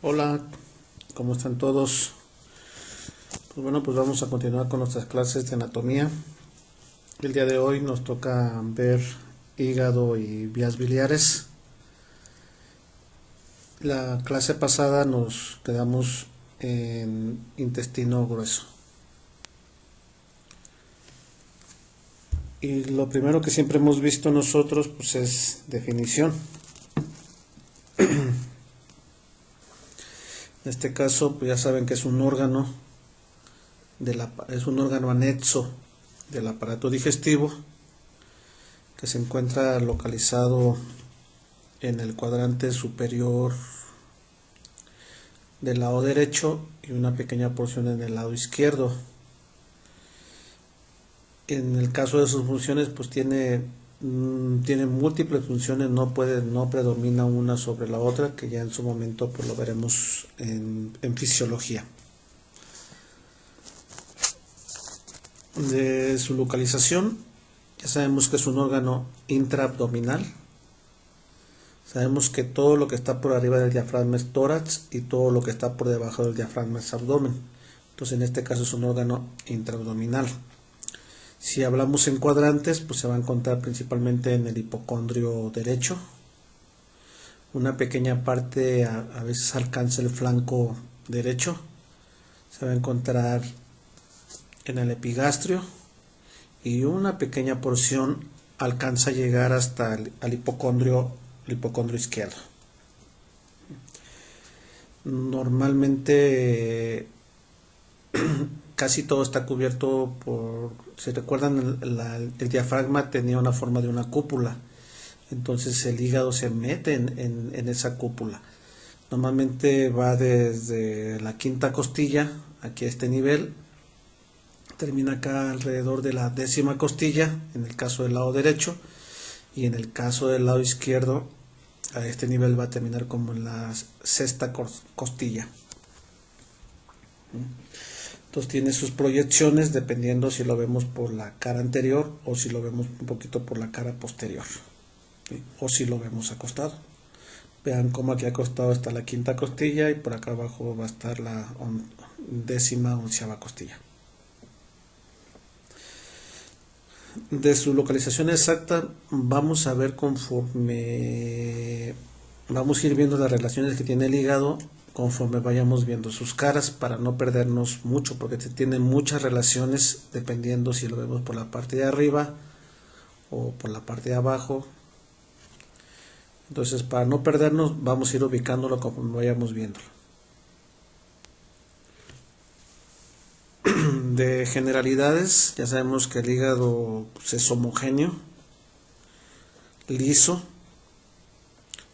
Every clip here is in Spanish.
Hola, ¿cómo están todos? Pues bueno, pues vamos a continuar con nuestras clases de anatomía. El día de hoy nos toca ver hígado y vías biliares. La clase pasada nos quedamos en intestino grueso. Y lo primero que siempre hemos visto nosotros pues es definición. En este caso pues ya saben que es un órgano es un órgano anexo del aparato digestivo que se encuentra localizado en el cuadrante superior del lado derecho y una pequeña porción en el lado izquierdo. En el caso de sus funciones pues tiene múltiples funciones, no predomina una sobre la otra, que ya en su momento pues lo veremos en fisiología. De su localización, ya sabemos que es un órgano intraabdominal. Sabemos que todo lo que está por arriba del diafragma es tórax y todo lo que está por debajo del diafragma es abdomen. Entonces en este caso es un órgano intraabdominal. Si hablamos en cuadrantes, pues se va a encontrar principalmente en el hipocondrio derecho. Una pequeña parte a veces alcanza el flanco derecho. Se va a encontrar en el epigastrio y una pequeña porción alcanza a llegar hasta el hipocondrio izquierdo. Normalmente casi todo está cubierto por, si recuerdan, el diafragma tenía una forma de una cúpula, entonces el hígado se mete en esa cúpula. Normalmente va desde la quinta costilla, aquí a este nivel, termina acá alrededor de la 10ª costilla, en el caso del lado derecho, y en el caso del lado izquierdo, a este nivel va a terminar como en la 6ª costilla. Entonces tiene sus proyecciones dependiendo si lo vemos por la cara anterior o si lo vemos un poquito por la cara posterior, ¿sí? O si lo vemos acostado. Vean cómo aquí acostado está la quinta costilla y por acá abajo va a estar la 10ª, 11ª costilla. De su localización exacta vamos a ver conforme vamos a ir viendo las relaciones que tiene el hígado conforme vayamos viendo sus caras, para no perdernos mucho, porque tiene muchas relaciones dependiendo si lo vemos por la parte de arriba o por la parte de abajo. Entonces, para no perdernos, vamos a ir ubicándolo conforme vayamos viéndolo. De generalidades, ya sabemos que el hígado pues, es homogéneo, liso.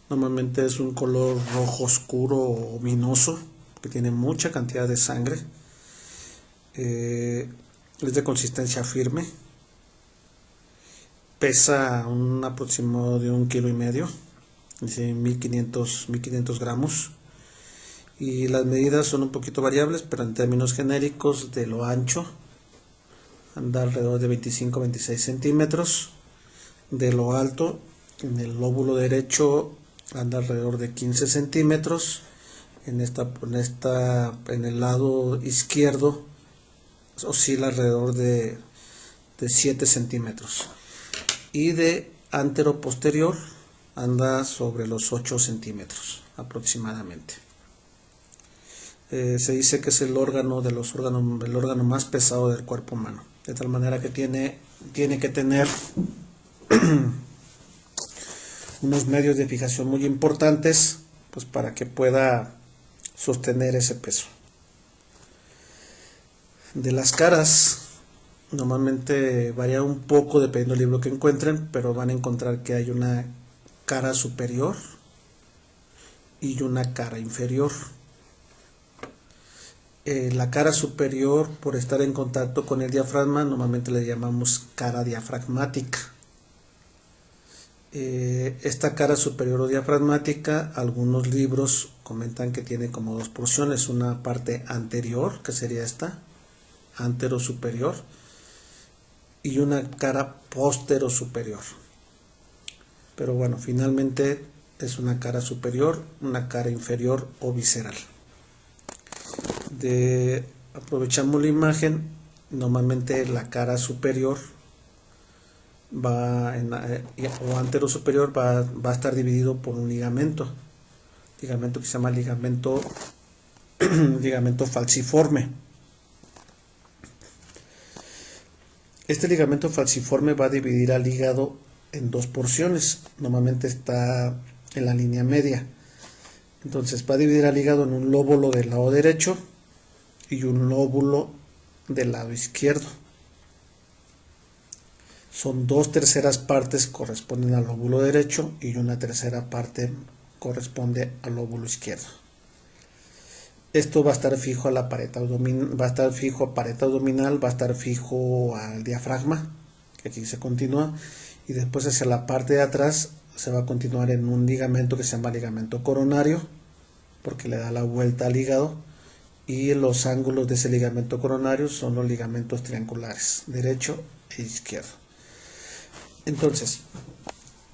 Normalmente es un color rojo oscuro o ominoso, que tiene mucha cantidad de sangre. Es de consistencia firme. Pesa un aproximado de 1,5 kg, 1500 gramos. Y las medidas son un poquito variables, pero en términos genéricos, de lo ancho anda alrededor de 25-26 centímetros. De lo alto, en el lóbulo derecho anda alrededor de 15 centímetros. En el lado izquierdo oscila alrededor de 7 centímetros. Y de antero posterior anda sobre los 8 centímetros aproximadamente. Se dice que es el órgano más pesado del cuerpo humano, de tal manera que tiene que tener unos medios de fijación muy importantes, pues para que pueda sostener ese peso. De las caras, normalmente varía un poco dependiendo del libro que encuentren, pero van a encontrar que hay una cara superior y una cara inferior. La cara superior, por estar en contacto con el diafragma, normalmente le llamamos cara diafragmática. Esta cara superior o diafragmática, algunos libros comentan que tiene como dos porciones, una parte anterior, que sería esta, antero superior, y una cara postero superior. Pero bueno, finalmente es una cara superior, una cara inferior o visceral. Aprovechamos la imagen, normalmente la cara superior o antero superior va a estar dividido por un ligamento que se llama ligamento falciforme. Este ligamento falciforme va a dividir al hígado en dos porciones, normalmente está en la línea media. Entonces va a dividir al hígado en un lóbulo del lado derecho y un lóbulo del lado izquierdo. Son 2/3 partes corresponden al lóbulo derecho y una tercera parte corresponde al lóbulo izquierdo. Esto va a estar fijo a la pared abdominal, va a estar fijo a pared abdominal, va a estar fijo al diafragma, que aquí se continúa, y después hacia la parte de atrás se va a continuar en un ligamento que se llama ligamento coronario, porque le da la vuelta al hígado, y los ángulos de ese ligamento coronario son los ligamentos triangulares, derecho e izquierdo. Entonces,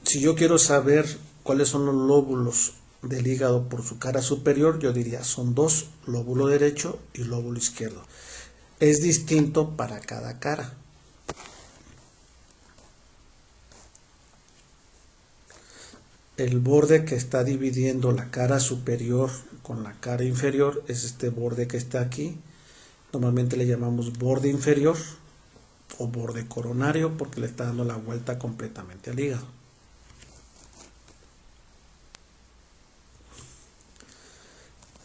si yo quiero saber cuáles son los lóbulos del hígado por su cara superior, yo diría son dos, lóbulo derecho y lóbulo izquierdo. Es distinto para cada cara. El borde que está dividiendo la cara superior con la cara inferior es este borde que está aquí. Normalmente le llamamos borde inferior o borde coronario porque le está dando la vuelta completamente al hígado.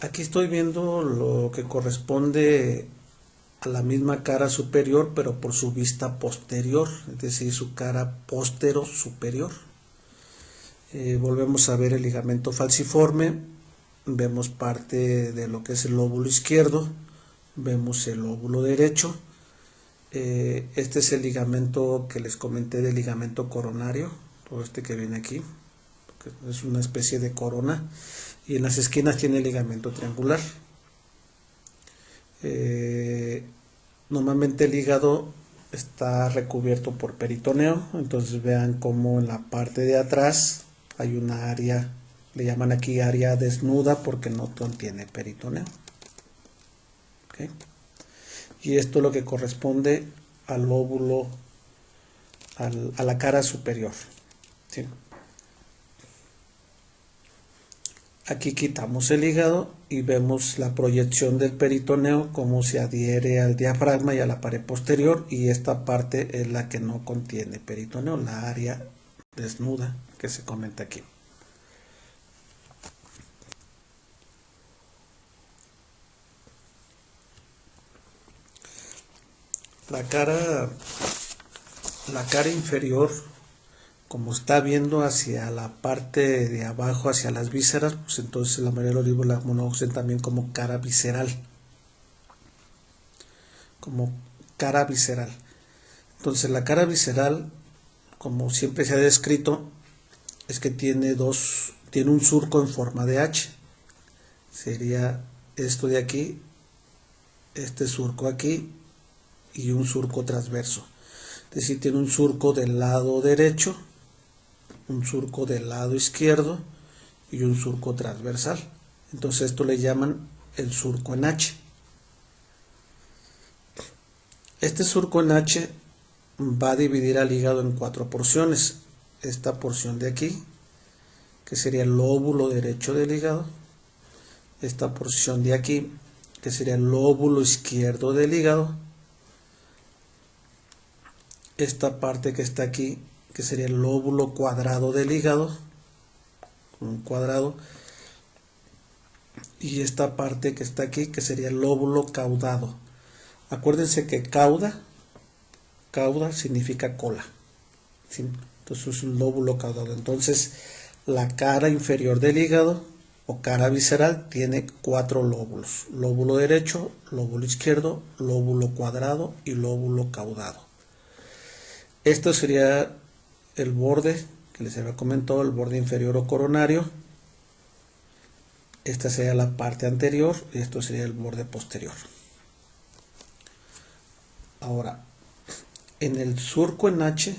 Aquí estoy viendo lo que corresponde a la misma cara superior, pero por su vista posterior, es decir, su cara póstero superior. Volvemos a ver el ligamento falciforme, vemos parte de lo que es el lóbulo izquierdo, vemos el lóbulo derecho. Este es el ligamento que les comenté del ligamento coronario, todo este que viene aquí, que es una especie de corona, y en las esquinas tiene el ligamento triangular. Normalmente el hígado está recubierto por peritoneo, entonces vean cómo en la parte de atrás hay una área, le llaman aquí área desnuda porque no contiene peritoneo. ¿Okay? Y esto es lo que corresponde al lóbulo, a la cara superior. ¿Sí? Aquí quitamos el hígado y vemos la proyección del peritoneo, cómo se adhiere al diafragma y a la pared posterior, y esta parte es la que no contiene peritoneo, la área desnuda que se comenta aquí. La cara inferior, como está viendo hacia la parte de abajo, hacia las vísceras, pues entonces la mayoría de los libros la conocen también como cara visceral. Como cara visceral. Entonces la cara visceral, como siempre se ha descrito, es que tiene un surco en forma de H. Sería esto de aquí, este surco aquí y un surco transverso. Es decir, tiene un surco del lado derecho, un surco del lado izquierdo y un surco transversal. Entonces esto le llaman el surco en H. Este surco en H va a dividir al hígado en 4 porciones. Esta porción de aquí, que sería el lóbulo derecho del hígado. Esta porción de aquí, que sería el lóbulo izquierdo del hígado. Esta parte que está aquí, que sería el lóbulo cuadrado del hígado, un cuadrado, y esta parte que está aquí, que sería el lóbulo caudado. Acuérdense que cauda significa cola, ¿sí? Entonces es un lóbulo caudado. Entonces la cara inferior del hígado o cara visceral tiene 4 lóbulos: lóbulo derecho, lóbulo izquierdo, lóbulo cuadrado y lóbulo caudado. Esto sería el borde que les había comentado, el borde inferior o coronario. Esta sería la parte anterior y esto sería el borde posterior. Ahora, en el surco en H,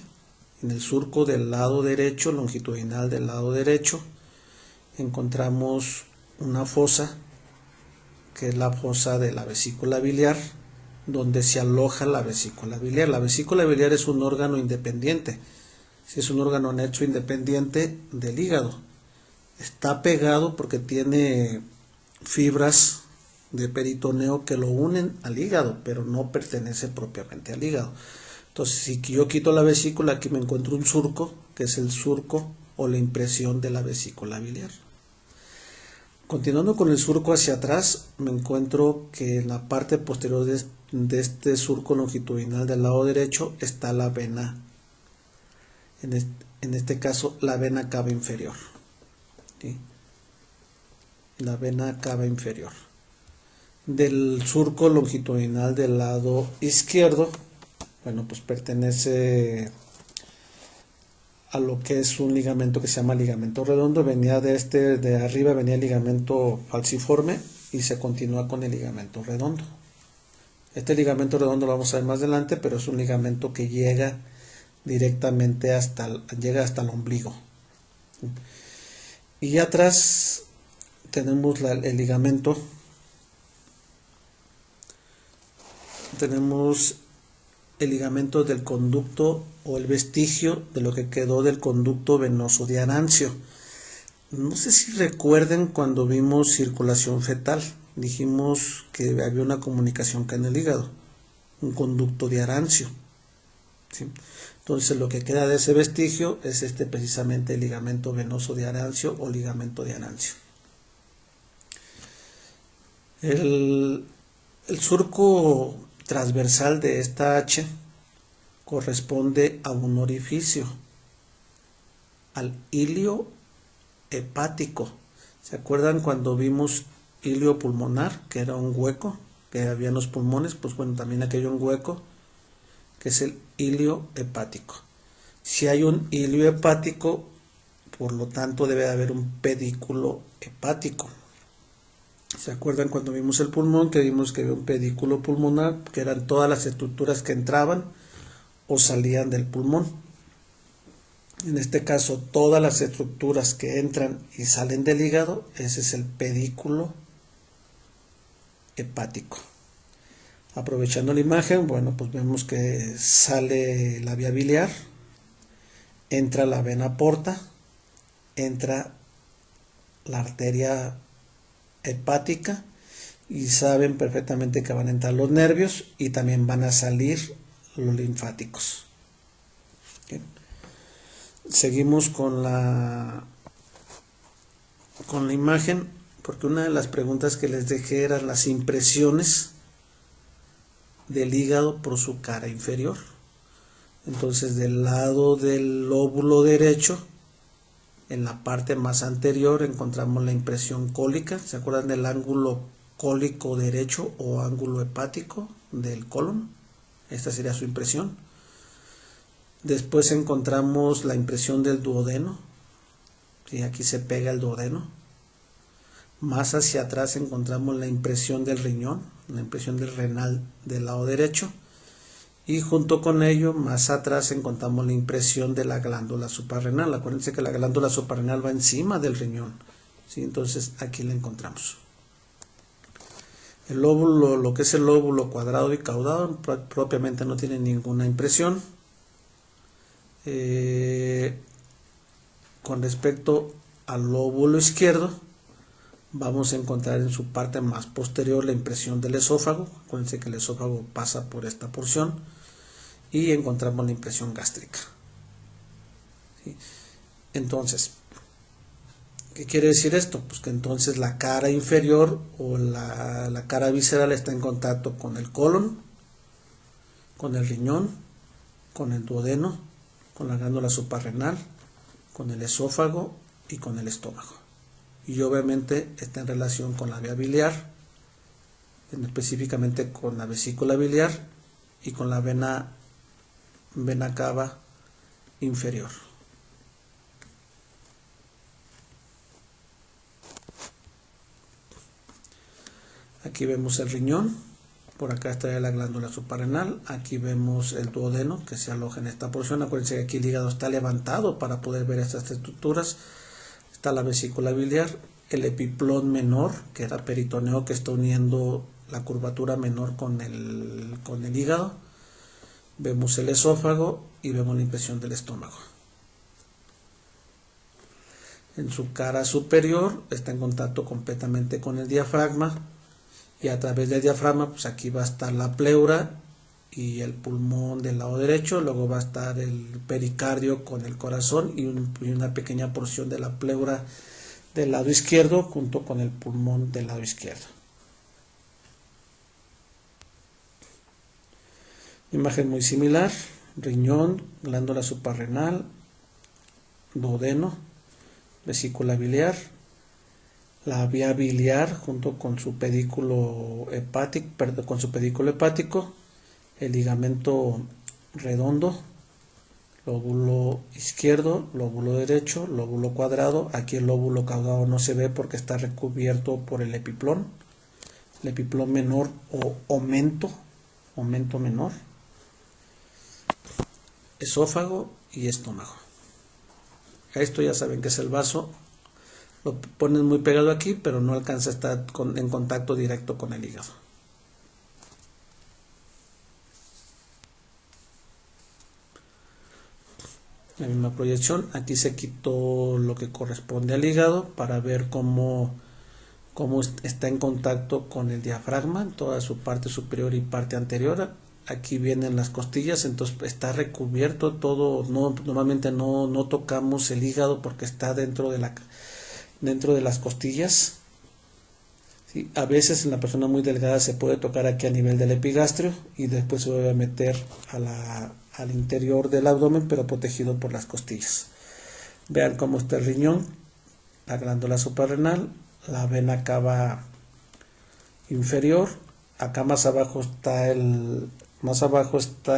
en el surco del lado derecho, longitudinal del lado derecho, encontramos una fosa, que es la fosa de la vesícula biliar, donde se aloja la vesícula biliar. La vesícula biliar es un órgano independiente, es un órgano anexo independiente del hígado. Está pegado porque tiene fibras de peritoneo que lo unen al hígado, pero no pertenece propiamente al hígado. Entonces, si yo quito la vesícula, aquí me encuentro un surco, que es el surco o la impresión de la vesícula biliar. Continuando con el surco hacia atrás, me encuentro que en la parte posterior de este surco longitudinal del lado derecho está la vena, en este caso la vena cava inferior, ¿sí? La vena cava inferior. Del surco longitudinal del lado izquierdo, bueno, pues pertenece a lo que es un ligamento que se llama ligamento redondo. Venía de arriba venía el ligamento falciforme y se continúa con el ligamento redondo. Este ligamento redondo lo vamos a ver más adelante, pero es un ligamento que llega directamente llega hasta el ombligo. Y atrás tenemos el ligamento, tenemos el ligamento del conducto o el vestigio de lo que quedó del conducto venoso de Arancio. No sé si recuerden cuando vimos circulación fetal, dijimos que había una comunicación con el hígado, un conducto de Arancio, ¿sí? Entonces lo que queda de ese vestigio es precisamente el ligamento venoso de Arancio o ligamento de Arancio. El surco transversal de esta H corresponde a un orificio, al hilio hepático. ¿Se acuerdan cuando vimos hilio pulmonar, que era un hueco que había en los pulmones? Pues bueno, también aquí hay un hueco que es el hilio hepático. Si hay un hilio hepático, por lo tanto debe haber un pedículo hepático. ¿Se acuerdan cuando vimos el pulmón, que vimos que había un pedículo pulmonar, que eran todas las estructuras que entraban o salían del pulmón? En este caso, todas las estructuras que entran y salen del hígado, ese es el pedículo hepático. Aprovechando la imagen, bueno, pues vemos que sale la vía biliar, entra la vena porta, entra la arteria hepática y saben perfectamente que van a entrar los nervios y también van a salir los linfáticos. Bien. Seguimos con la imagen, porque una de las preguntas que les dejé eran las impresiones del hígado por su cara inferior. Entonces, del lado del lóbulo derecho, en la parte más anterior, encontramos la impresión cólica. ¿Se acuerdan del ángulo cólico derecho o ángulo hepático del colon? Esta sería su impresión. Después encontramos la impresión del duodeno. ¿Sí? Aquí se pega el duodeno. Más hacia atrás encontramos la impresión del riñón, la impresión del renal del lado derecho. Y junto con ello, más atrás encontramos la impresión de la glándula suprarrenal. Acuérdense que la glándula suprarrenal va encima del riñón, ¿sí? Entonces aquí la encontramos. El lóbulo, lo que es el lóbulo cuadrado y caudado, propiamente no tiene ninguna impresión. Con respecto al lóbulo izquierdo, vamos a encontrar en su parte más posterior la impresión del esófago. Acuérdense que el esófago pasa por esta porción y encontramos la impresión gástrica, ¿sí? Entonces, ¿qué quiere decir esto? Pues que entonces la cara inferior o la cara visceral está en contacto con el colon, con el riñón, con el duodeno, con la glándula suprarrenal, con el esófago y con el estómago. Y obviamente está en relación con la vía biliar, específicamente con la vesícula biliar y con la vena cava inferior. Aquí vemos el riñón, por acá está la glándula suprarrenal, aquí vemos el duodeno que se aloja en esta porción. Acuérdense que aquí el hígado está levantado para poder ver estas estructuras. está la vesícula biliar, el epiplón menor, que era peritoneo, que está uniendo la curvatura menor con el hígado. Vemos el esófago y vemos la impresión del estómago. En su cara superior está en contacto completamente con el diafragma, y a través del diafragma, pues aquí va a estar la pleura y el pulmón del lado derecho, luego va a estar el pericardio con el corazón y una pequeña porción de la pleura del lado izquierdo junto con el pulmón del lado izquierdo. Imagen muy similar: riñón, glándula suprarrenal, duodeno, vesícula biliar, la vía biliar junto con su pedículo hepático, el ligamento redondo, lóbulo izquierdo, lóbulo derecho, lóbulo cuadrado. Aquí el lóbulo caudado no se ve porque está recubierto por el epiplón menor o aumento menor, esófago y estómago. Esto ya saben que es el vaso. Lo ponen muy pegado aquí, pero no alcanza a estar en contacto directo con el hígado. La misma proyección, aquí se quitó lo que corresponde al hígado para ver cómo está en contacto con el diafragma en toda su parte superior y parte anterior. Aquí vienen las costillas, entonces está recubierto todo. Normalmente no tocamos el hígado porque está dentro de las costillas. ¿Sí? A veces en la persona muy delgada se puede tocar aquí a nivel del epigastrio y después se vuelve a meter al interior del abdomen, pero protegido por las costillas. Vean cómo está el riñón, la glándula suprarrenal, la vena cava inferior. Acá más abajo está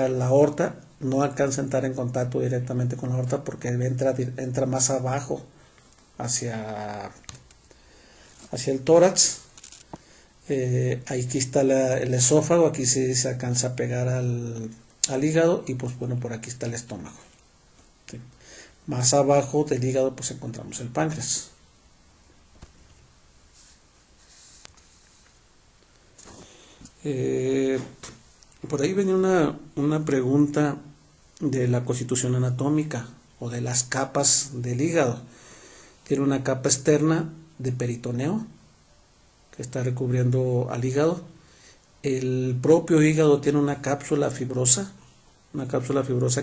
la aorta. No alcanza a entrar en contacto directamente con la aorta porque entra más abajo hacia el tórax. Aquí está el esófago, aquí sí se alcanza a pegar al hígado, y pues bueno, por aquí está el estómago. ¿Sí? Más abajo del hígado pues encontramos el páncreas. Por ahí venía una pregunta de la constitución anatómica o de las capas del hígado. Tiene una capa externa de peritoneo que está recubriendo al hígado. El propio hígado tiene una cápsula fibrosa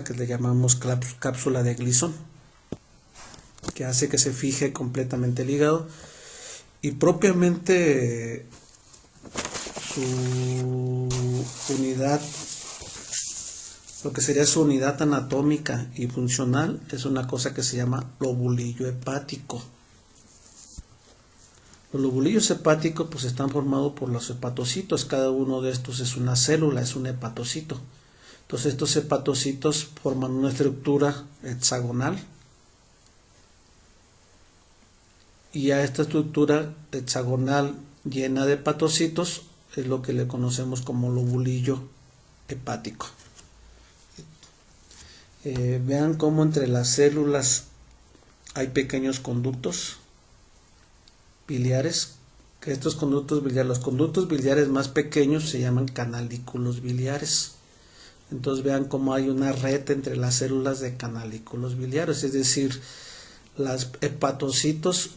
que le llamamos cápsula de Gleason, que hace que se fije completamente el hígado, y propiamente su unidad, lo que sería su unidad anatómica y funcional, es una cosa que se llama lobulillo hepático. Los lobulillos hepáticos pues están formados por los hepatocitos. Cada uno de estos es una célula, es un hepatocito. Entonces estos hepatocitos forman una estructura hexagonal, y a esta estructura hexagonal llena de hepatocitos es lo que le conocemos como lobulillo hepático. Vean cómo entre las células hay pequeños conductos biliares, que los conductos biliares más pequeños se llaman canalículos biliares. Entonces vean cómo hay una red entre las células de canalículos biliares, es decir, los hepatocitos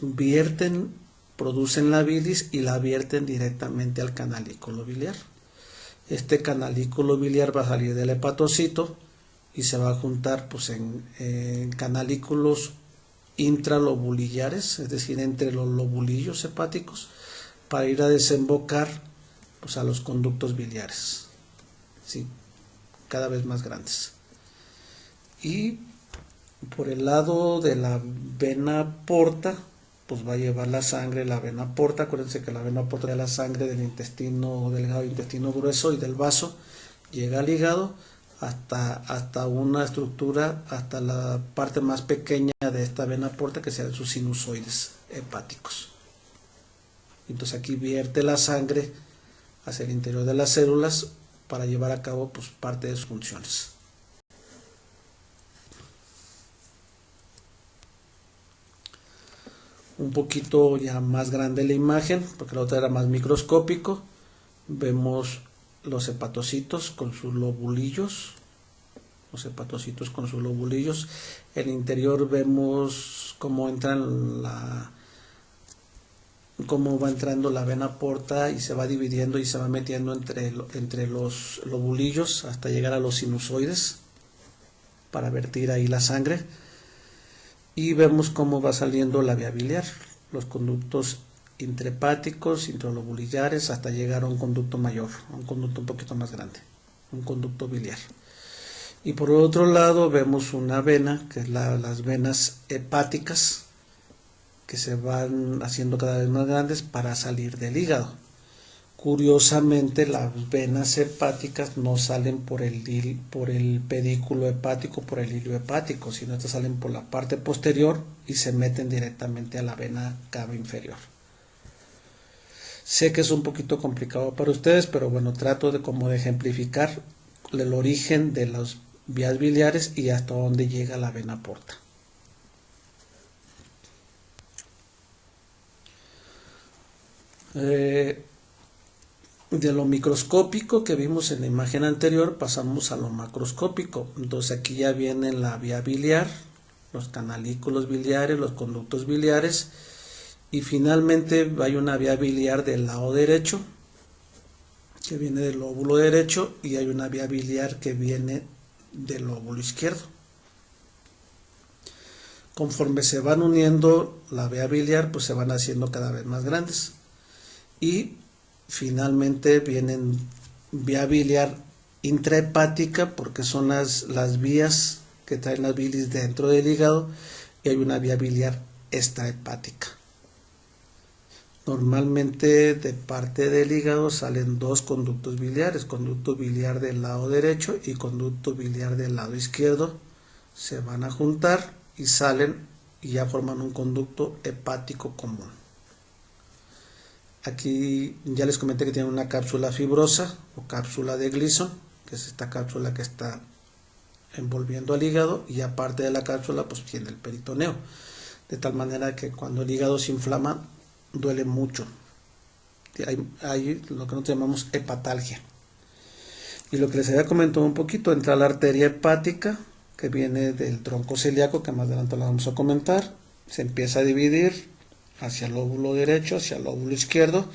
producen la bilis y la vierten directamente al canalículo biliar. Este canalículo biliar va a salir del hepatocito y se va a juntar pues en canalículos intralobulillares, es decir, entre los lobulillos hepáticos, para ir a desembocar pues a los conductos biliares, ¿sí? Cada vez más grandes. Y por el lado de la vena porta pues va a llevar la sangre la vena porta. Acuérdense que la vena porta es la sangre del intestino delgado, intestino grueso y del vaso, llega al hígado hasta una estructura, hasta la parte más pequeña de esta vena porta, que sean sus sinusoides hepáticos. Entonces aquí vierte la sangre hacia el interior de las células para llevar a cabo pues parte de sus funciones. un poquito ya más grande la imagen, porque la otra era más microscópico. Vemos los hepatocitos con sus lobulillos. En el interior vemos cómo va entrando la vena porta y se va dividiendo y se va metiendo entre los lobulillos hasta llegar a los sinusoides para vertir ahí la sangre. Y vemos cómo va saliendo la vía biliar, los conductos intrahepáticos, intralobulillares, hasta llegar a un conducto mayor, un conducto un poquito más grande, un conducto biliar. Y por otro lado vemos una vena, que es las venas hepáticas, que se van haciendo cada vez más grandes para salir del hígado. Curiosamente, las venas hepáticas no salen por el pedículo hepático, por el hilo hepático, sino que salen por la parte posterior y se meten directamente a la vena cava inferior. Sé que es un poquito complicado para ustedes, pero bueno, trato de ejemplificar el origen de las vías biliares y hasta dónde llega la vena porta. De lo microscópico que vimos en la imagen anterior pasamos a lo macroscópico. Entonces aquí ya viene la vía biliar, los canalículos biliares, los conductos biliares, y finalmente hay una vía biliar del lado derecho que viene del lóbulo derecho, y hay una vía biliar que viene del lóbulo izquierdo. Conforme se van uniendo la vía biliar, pues se van haciendo cada vez más grandes. Y finalmente vienen vía biliar intrahepática, porque son las vías que traen las bilis dentro del hígado, y hay una vía biliar extrahepática. Normalmente de parte del hígado salen dos conductos biliares, conducto biliar del lado derecho y conducto biliar del lado izquierdo. Se van a juntar y salen y ya forman un conducto hepático común. Aquí ya les comenté que tiene una cápsula fibrosa o cápsula de Gleason, que es esta cápsula que está envolviendo al hígado, y aparte de la cápsula pues tiene el peritoneo, de tal manera que cuando el hígado se inflama duele mucho. Hay lo que nosotros llamamos hepatalgia. Y lo que les había comentado un poquito, entra la arteria hepática que viene del tronco celíaco, que más adelante lo vamos a comentar, se empieza a dividir hacia el lóbulo derecho, hacia el lóbulo izquierdo,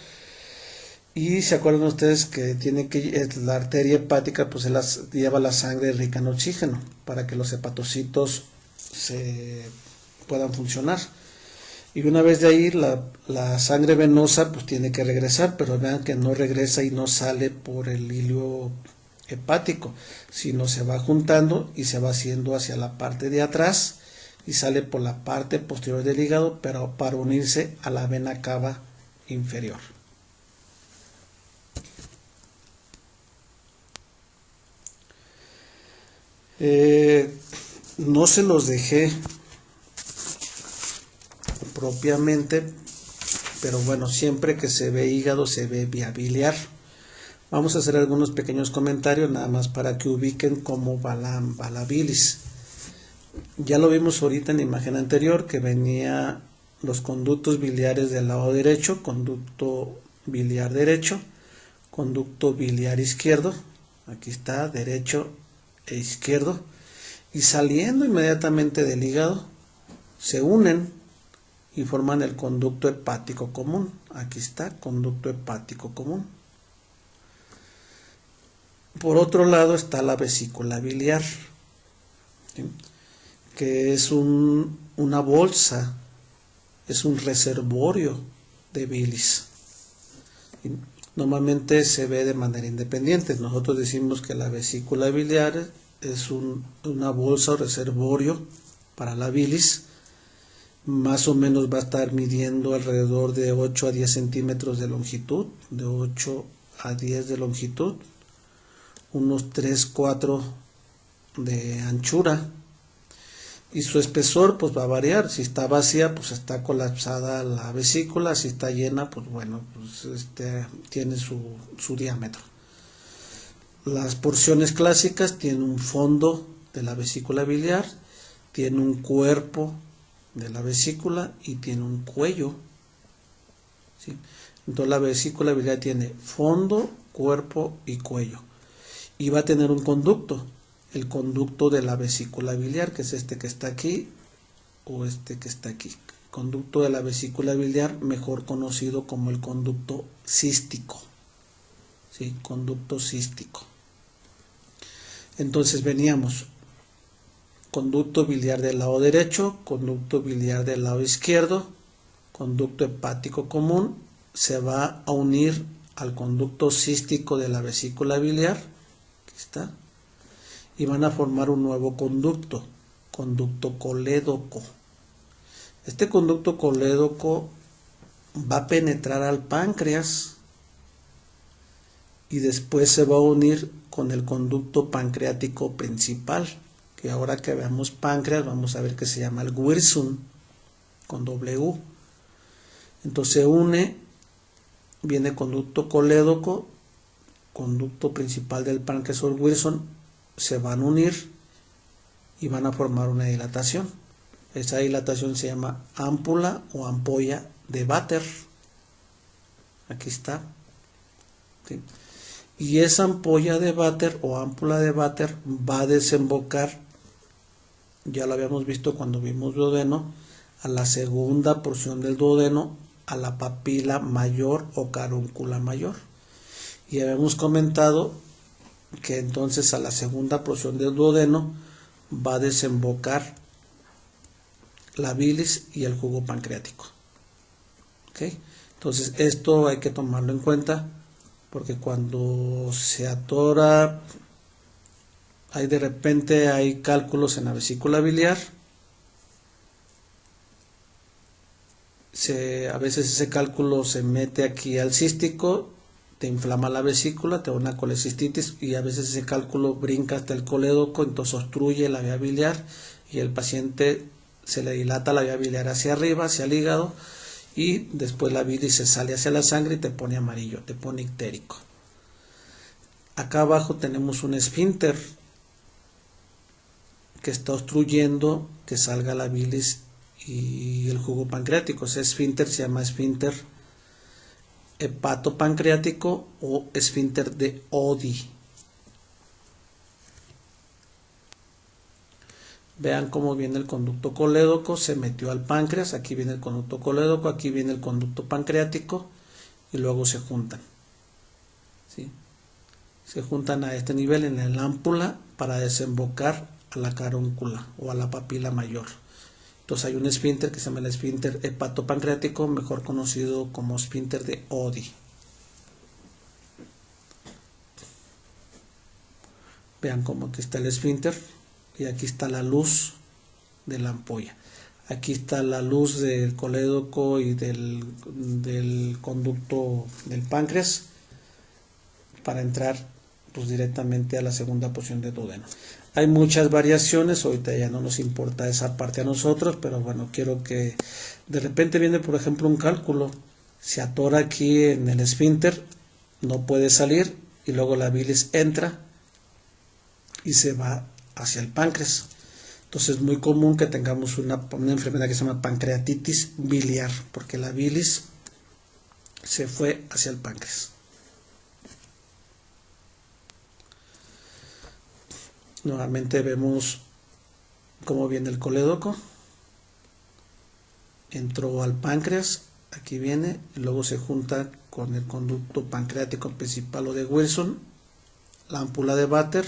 y se acuerdan ustedes que la arteria hepática pues lleva la sangre rica en oxígeno para que los hepatocitos se puedan funcionar. Y una vez de ahí la sangre venosa pues tiene que regresar, pero vean que no regresa y no sale por el hilo hepático, sino se va juntando y se va haciendo hacia la parte de atrás y sale por la parte posterior del hígado, pero para unirse a la vena cava inferior. No se los dejé propiamente, pero bueno, siempre que se ve hígado se ve vía biliar. Vamos a hacer algunos pequeños comentarios nada más para que ubiquen cómo va la bilis. Ya lo vimos ahorita en la imagen anterior, que venía los conductos biliares del lado derecho, conducto biliar derecho, conducto biliar izquierdo, aquí está, derecho e izquierdo, y saliendo inmediatamente del hígado se unen y forman el conducto hepático común. Aquí está, conducto hepático común. Por otro lado está la vesícula biliar, ¿sí?, que es una bolsa, es un reservorio de bilis. ¿Sí? Normalmente se ve de manera independiente. Nosotros decimos que la vesícula biliar es una bolsa o reservorio para la bilis. Más o menos va a estar midiendo alrededor de 8 a 10 centímetros de longitud, de 8 a 10 de longitud, unos 3-4 de anchura, y su espesor pues va a variar. Si está vacía pues está colapsada la vesícula, si está llena pues bueno, pues tiene su diámetro. Las porciones clásicas tienen un fondo de la vesícula biliar, tiene un cuerpo de la vesícula y tiene un cuello, ¿sí? Entonces la vesícula biliar tiene fondo, cuerpo y cuello. Y va a tener un conducto, el conducto de la vesícula biliar, que es este que está aquí o este que está aquí. Conducto de la vesícula biliar, mejor conocido como el conducto cístico, ¿sí? Conducto cístico. Entonces veníamos, conducto biliar del lado derecho, conducto biliar del lado izquierdo, conducto hepático común, se va a unir al conducto cístico de la vesícula biliar, aquí está, y van a formar un nuevo conducto, conducto colédoco. Este conducto colédoco va a penetrar al páncreas y después se va a unir con el conducto pancreático principal, que ahora que veamos páncreas vamos a ver que se llama el Wirsung, con W. Entonces se une, viene conducto colédoco, conducto principal del páncreas o el Wirsung, se van a unir y van a formar una dilatación. Esa dilatación se llama ámpula o ampolla de Vater. Aquí está, ¿sí? Y esa ampolla de Vater o ámpula de Vater va a desembocar, ya lo habíamos visto cuando vimos duodeno, a la segunda porción del duodeno, a la papila mayor o carúncula mayor. Y habíamos comentado que entonces a la segunda porción del duodeno va a desembocar la bilis y el jugo pancreático. ¿Okay? Entonces esto hay que tomarlo en cuenta, porque cuando se atora, de repente hay cálculos en la vesícula biliar, a veces ese cálculo se mete aquí al cístico, te inflama la vesícula, te da una colecistitis, y a veces ese cálculo brinca hasta el colédoco, entonces obstruye la vía biliar y el paciente se le dilata la vía biliar hacia arriba, hacia el hígado, y después la bilis se sale hacia la sangre y te pone amarillo, te pone ictérico. Acá abajo tenemos un esfínter que está obstruyendo que salga la bilis y el jugo pancreático. Ese esfínter se llama esfínter hepatopancreático o esfínter de Oddi. Vean cómo viene el conducto colédoco, se metió al páncreas, aquí viene el conducto colédoco, aquí viene el conducto pancreático y luego se juntan, ¿sí? Se juntan a este nivel en el ámpula para desembocar a la carúncula o a la papila mayor. Entonces hay un esfínter que se llama el esfínter hepatopancreático, mejor conocido como esfínter de Oddi. Vean cómo aquí está el esfínter y aquí está la luz de la ampolla. Aquí está la luz del colédoco y del conducto del páncreas para entrar pues directamente a la segunda porción del duodeno. Hay muchas variaciones, ahorita ya no nos importa esa parte a nosotros, pero bueno, quiero que de repente viene por ejemplo un cálculo, se atora aquí en el esfínter, no puede salir y luego la bilis entra y se va hacia el páncreas. Entonces es muy común que tengamos una enfermedad que se llama pancreatitis biliar, porque la bilis se fue hacia el páncreas. Nuevamente vemos cómo viene el colédoco, entró al páncreas, aquí viene, y luego se junta con el conducto pancreático principal o de Wilson, la ámpula de Vater,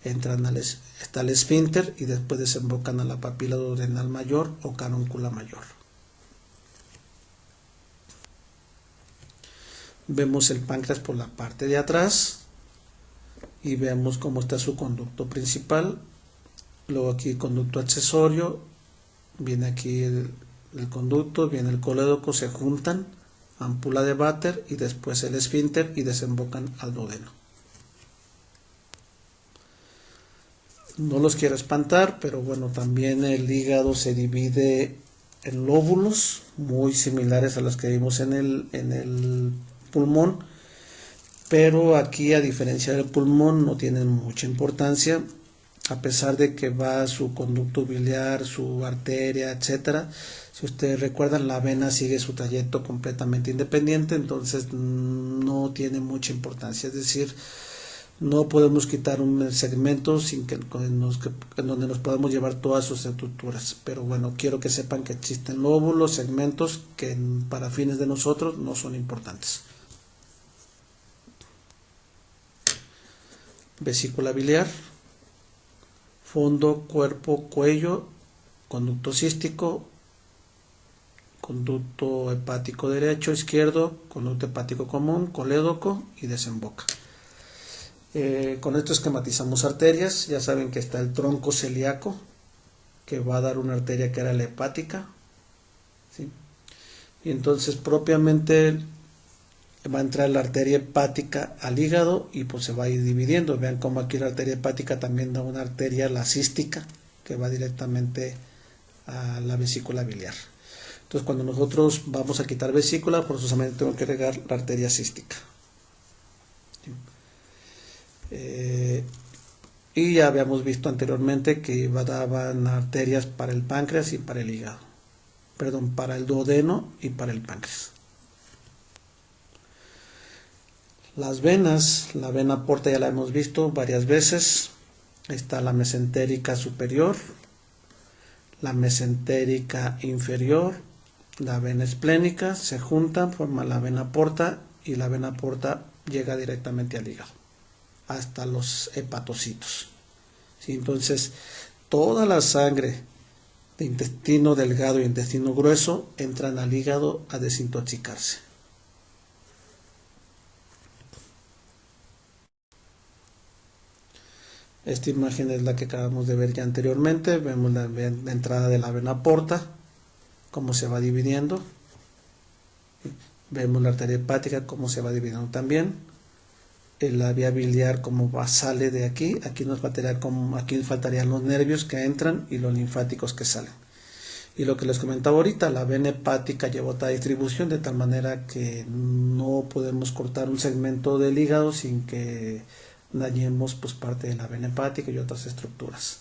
entran está el esfínter y después desembocan a la papila duodenal mayor o carúncula mayor. Vemos el páncreas por la parte de atrás y vemos cómo está su conducto principal, luego aquí el conducto accesorio, viene aquí el conducto, viene el colédoco, se juntan, ámpula de Vater y después el esfínter y desembocan al duodeno. No los quiero espantar, pero bueno, también el hígado se divide en lóbulos muy similares a los que vimos en el pulmón, pero aquí, a diferencia del pulmón, no tienen mucha importancia. a pesar de que va su conducto biliar, su arteria, etcétera. Si ustedes recuerdan, la vena sigue su trayecto completamente independiente, entonces no tiene mucha importancia. Es decir, no podemos quitar un segmento sin que en donde nos podamos llevar todas sus estructuras. Pero bueno, quiero que sepan que existen lóbulos, segmentos que para fines de nosotros no son importantes. Vesícula biliar, fondo, cuerpo, cuello, conducto cístico, conducto hepático derecho, izquierdo, conducto hepático común, colédoco y desemboca. Con esto esquematizamos arterias. Ya saben que está el tronco celíaco, que va a dar una arteria que era la hepática, ¿sí? Y entonces propiamente va a entrar la arteria hepática al hígado y pues se va a ir dividiendo. Vean cómo aquí la arteria hepática también da una arteria, la cística, que va directamente a la vesícula biliar. Entonces cuando nosotros vamos a quitar vesícula, forzosamente tengo que agregar la arteria cística. Y ya habíamos visto anteriormente que daban arterias para el páncreas y para el hígado. Perdón, para el duodeno y para el páncreas. Las venas, la vena porta ya la hemos visto varias veces. Está la mesentérica superior, la mesentérica inferior, la vena esplénica, se juntan, forman la vena porta y la vena porta llega directamente al hígado, hasta los hepatocitos. ¿Sí? Entonces, toda la sangre de intestino delgado y intestino grueso entran al hígado a desintoxicarse. Esta imagen es la que acabamos de ver ya anteriormente. Vemos la entrada de la vena porta, cómo se va dividiendo. Vemos la arteria hepática, cómo se va dividiendo también. La vía biliar, cómo sale de aquí. Aquí nos faltarían los nervios que entran y los linfáticos que salen. Y lo que les comentaba ahorita, la vena hepática lleva otra distribución, de tal manera que no podemos cortar un segmento del hígado sin que dañemos pues parte de la vena hepática y otras estructuras.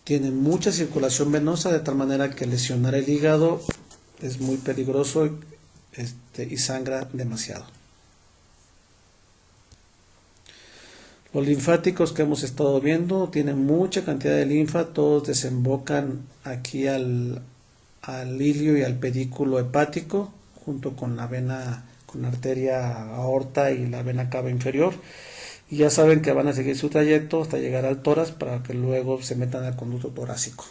Tiene mucha circulación venosa, de tal manera que lesionar el hígado es muy peligroso y sangra demasiado. Los linfáticos que hemos estado viendo tienen mucha cantidad de linfa, todos desembocan aquí al ilio y al pedículo hepático, junto con la vena, con la arteria aorta y la vena cava inferior. Y ya saben que van a seguir su trayecto hasta llegar al tórax para que luego se metan al conducto torácico.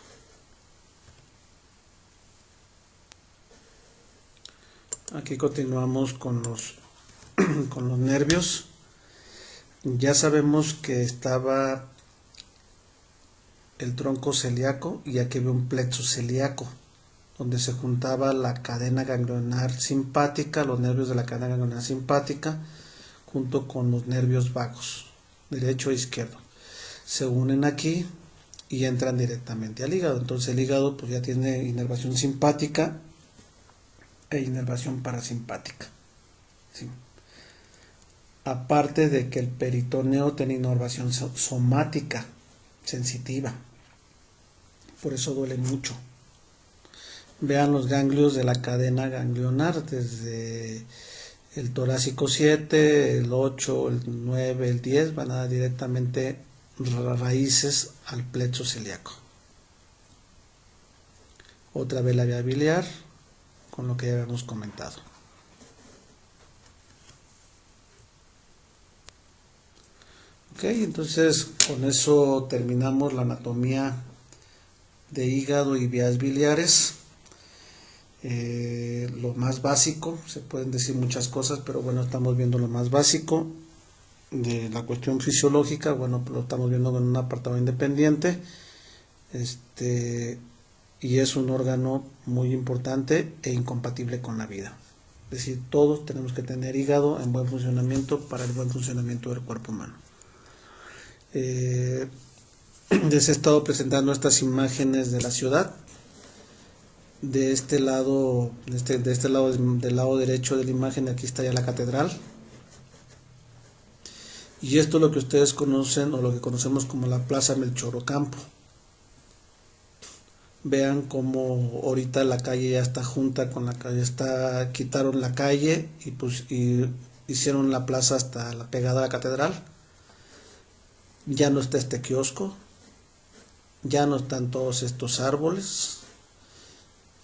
Aquí continuamos con los nervios. Ya sabemos que estaba el tronco celíaco y aquí veo un plexo celíaco, donde se juntaba la cadena ganglionar simpática, los nervios de la cadena ganglionar simpática, junto con los nervios vagos, derecho e izquierdo. Se unen aquí y entran directamente al hígado. Entonces el hígado pues ya tiene inervación simpática e inervación parasimpática. ¿Sí? Aparte de que el peritoneo tiene inervación somática, sensitiva. Por eso duele mucho. Vean los ganglios de la cadena ganglionar, desde el torácico 7, el 8, el 9, el 10, van a dar directamente raíces al plexo celíaco. Otra vez la vía biliar, con lo que ya habíamos comentado. Ok, entonces con eso terminamos la anatomía de hígado y vías biliares. Lo más básico, se pueden decir muchas cosas, pero bueno, estamos viendo lo más básico de la cuestión fisiológica. Bueno, lo estamos viendo en un apartado independiente, y es un órgano muy importante e incompatible con la vida. Es decir, todos tenemos que tener hígado en buen funcionamiento para el buen funcionamiento del cuerpo humano. Les he estado presentando estas imágenes de la ciudad. De este lado, del lado derecho de la imagen, aquí está ya la catedral. Y esto es lo que ustedes conocen o lo que conocemos como la Plaza Melchor Ocampo. Vean cómo ahorita la calle ya está junta con la calle, quitaron la calle y hicieron la plaza hasta la pegada a la catedral. Ya no está este kiosco, ya no están todos estos árboles.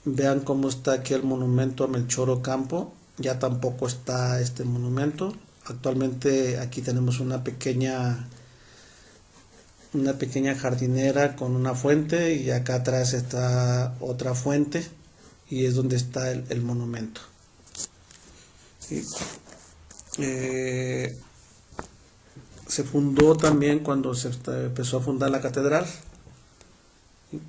Vean cómo está aquí el monumento a Melchor Ocampo, ya tampoco está este monumento. Actualmente aquí tenemos una pequeña jardinera con una fuente, y acá atrás está otra fuente y es donde está el monumento. ¿Sí? Se fundó también cuando se empezó a fundar la catedral. ¿Sí?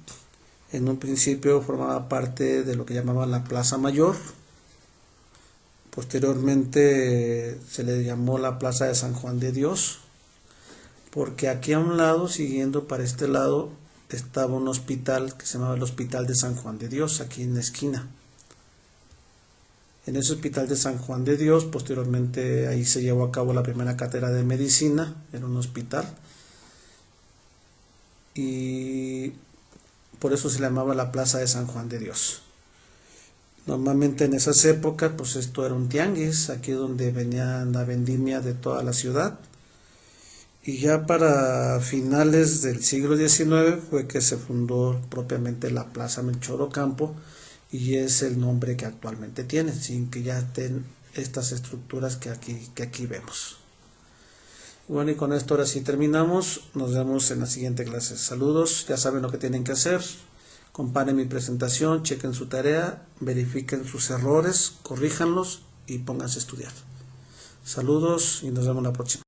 En un principio formaba parte de lo que llamaban la Plaza Mayor. Posteriormente se le llamó la Plaza de San Juan de Dios, porque aquí a un lado, siguiendo para este lado, estaba un hospital que se llamaba el Hospital de San Juan de Dios, aquí en la esquina. En ese Hospital de San Juan de Dios, posteriormente ahí se llevó a cabo la primera cátedra de medicina, era un hospital, y por eso se le llamaba la Plaza de San Juan de Dios. Normalmente en esas épocas, pues esto era un tianguis, aquí donde venía la vendimia de toda la ciudad. Y ya para finales del siglo XIX fue que se fundó propiamente la Plaza Melchor Ocampo, y es el nombre que actualmente tiene, sin que ya estén estas estructuras que aquí vemos. Bueno, y con esto ahora sí terminamos. Nos vemos en la siguiente clase. Saludos, ya saben lo que tienen que hacer. Comparen mi presentación, chequen su tarea, verifiquen sus errores, corríjanlos y pónganse a estudiar. Saludos y nos vemos la próxima.